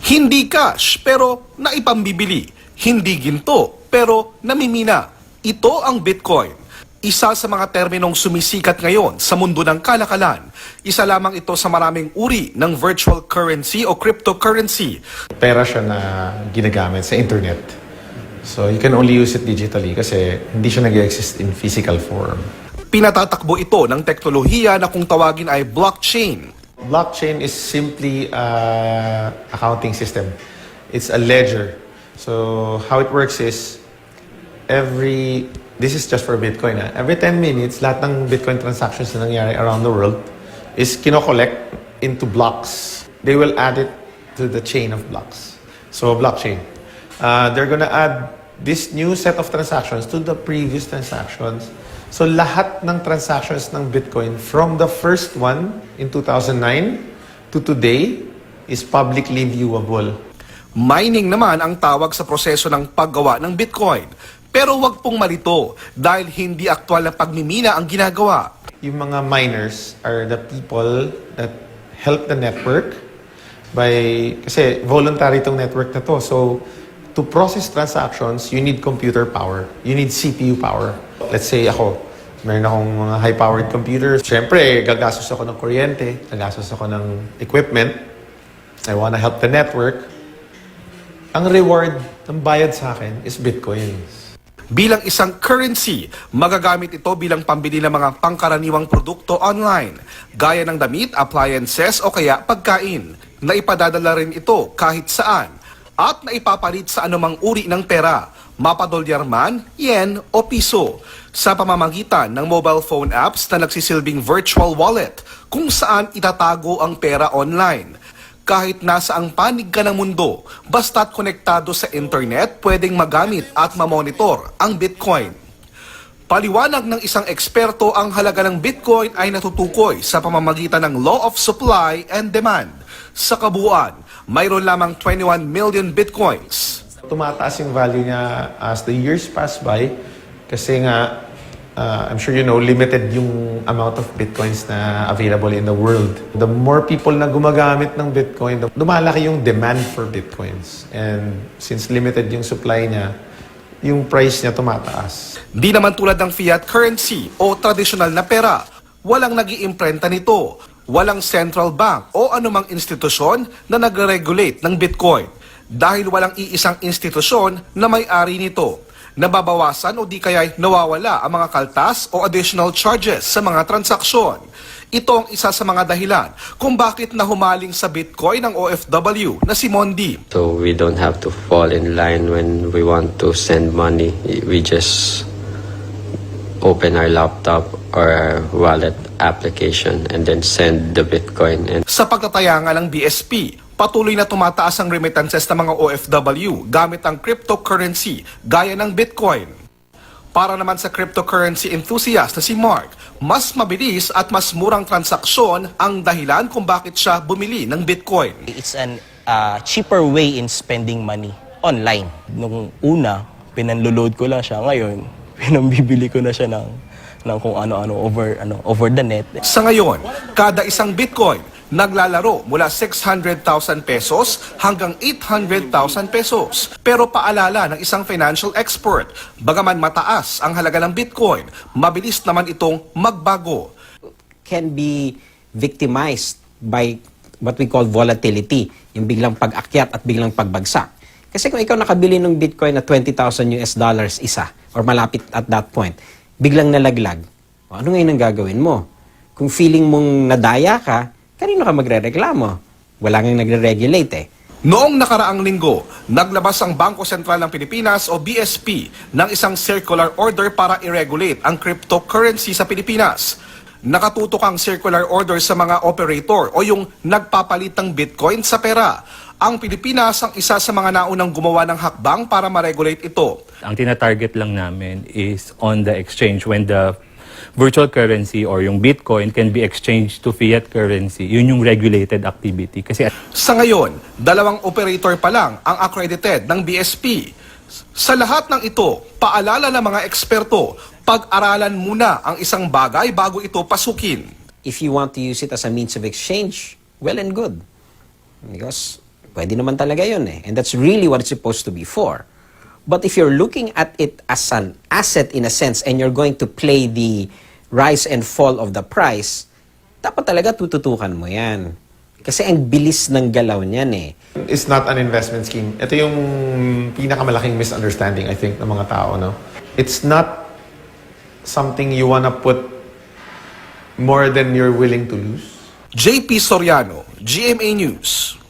Hindi cash pero naipambibili. Hindi ginto pero namimina. Ito ang Bitcoin. Isa sa mga terminong sumisikat ngayon sa mundo ng kalakalan. Isa lamang ito sa maraming uri ng virtual currency o cryptocurrency. Pera siya na ginagamit sa internet. So you can only use it digitally kasi hindi siya nag-exist in physical form. Pinatatakbo ito ng teknolohiya na kung tawagin ay blockchain. Blockchain is simply a accounting system. It's a ledger. So how it works is this is just for Bitcoin. Every 10 minutes, lahat ng Bitcoin transactions na nangyari around the world is kino-collect into blocks. They will add it to the chain of blocks. So blockchain. They're gonna add this new set of transactions to the previous transactions. So lahat ng transactions ng Bitcoin from the first one in 2009 to today is publicly viewable. Mining naman ang tawag sa proseso ng paggawa ng Bitcoin. Pero wag pong malito dahil hindi aktwal na pagmimina ang ginagawa. Yung mga miners are the people that help the network kasi voluntary itong network na to. So to process transactions, you need computer power. You need CPU power. Let's say ako, meron akong mga high-powered computers. Siyempre, gagastos ako ng kuryente, gagastos ako ng equipment. I wanna help the network. Ang reward ng bayad sa akin is Bitcoins. Bilang isang currency, magagamit ito bilang pambili ng mga pangkaraniwang produkto online, gaya ng damit, appliances o kaya pagkain. Naipadadala rin ito kahit saan at naipapalit sa anumang uri ng pera, mapadolyar man, yen o piso, sa pamamagitan ng mobile phone apps na nagsisilbing virtual wallet kung saan itatago ang pera online. Kahit nasa ang panig ka ng mundo, basta't konektado sa internet, pwedeng magamit at mamonitor ang Bitcoin. Paliwanag ng isang eksperto, ang halaga ng Bitcoin ay natutukoy sa pamamagitan ng law of supply and demand. Sa kabuuan, mayroon lamang 21 million Bitcoins. Tumataas yung value niya as the years pass by kasi nga, I'm sure you know, limited yung amount of Bitcoins na available in the world. The more people na gumagamit ng Bitcoin, lumalaki yung demand for Bitcoins. And since limited yung supply niya, yung price niya tumataas. Di naman tulad ng fiat currency o tradisyonal na pera, walang nag-iimprenta nito. Walang central bank o anumang institusyon na nagre-regulate ng Bitcoin. Dahil walang iisang institusyon na may-ari nito. Nababawasan o di kaya'y nawawala ang mga kaltas o additional charges sa mga transaksyon. Ito ang isa sa mga dahilan kung bakit nahumaling sa Bitcoin ang OFW na si Mondi. So we don't have to fall in line when we want to send money. We just open our laptop or our wallet application and then send the Bitcoin. And sa pagtataya nga ng BSP, patuloy na tumataas ang remittances ng mga OFW gamit ang cryptocurrency gaya ng Bitcoin. Para naman sa cryptocurrency enthusiast na si Mark, mas mabilis at mas murang transaksyon ang dahilan kung bakit siya bumili ng Bitcoin. It's an cheaper way in spending money online. Nung una, pinanloload ko lang siya. Ngayon, pinambibili ko na siya ng kung ano-ano over the net. Sa ngayon, kada isang Bitcoin naglalaro mula 600,000 pesos hanggang 800,000 pesos. Pero paalala ng isang financial expert, bagaman mataas ang halaga ng Bitcoin, mabilis naman itong magbago. Can be victimized by what we call volatility, yung biglang pag-akyat at biglang pagbagsak. Kasi kung ikaw nakabili ng Bitcoin na $20,000 isa, or malapit at that point, biglang nalaglag, ano ngayon ang gagawin mo? Kung feeling mong nadaya ka, kanino ka magre-reklamo? Wala nang nagre-regulate eh. Noong nakaraang linggo, naglabas ang Bangko Sentral ng Pilipinas o BSP ng isang circular order para i-regulate ang cryptocurrency sa Pilipinas. Nakatutok ang circular order sa mga operator o yung nagpapalit ng Bitcoin sa pera. Ang Pilipinas ang isa sa mga naunang gumawa ng hakbang para ma-regulate ito. Ang tinatarget lang namin is on the exchange when the virtual currency or yung Bitcoin can be exchanged to fiat currency. Yun yung regulated activity. Kasi sa ngayon, 2 operator pa lang ang accredited ng BSP. Sa lahat ng ito, paalala ng mga eksperto, pag-aralan muna ang isang bagay bago ito pasukin. If you want to use it as a means of exchange, well and good. Because Pwede naman talaga yun eh. And that's really what it's supposed to be for. But if you're looking at it as an asset in a sense and you're going to play the rise and fall of the price, dapat talaga tututukan mo yan. Kasi ang bilis ng galaw niyan eh. It's not an investment scheme. Ito yung pinakamalaking misunderstanding, I think, ng mga tao, no? It's not something you wanna put more than you're willing to lose. JP Soriano, GMA News.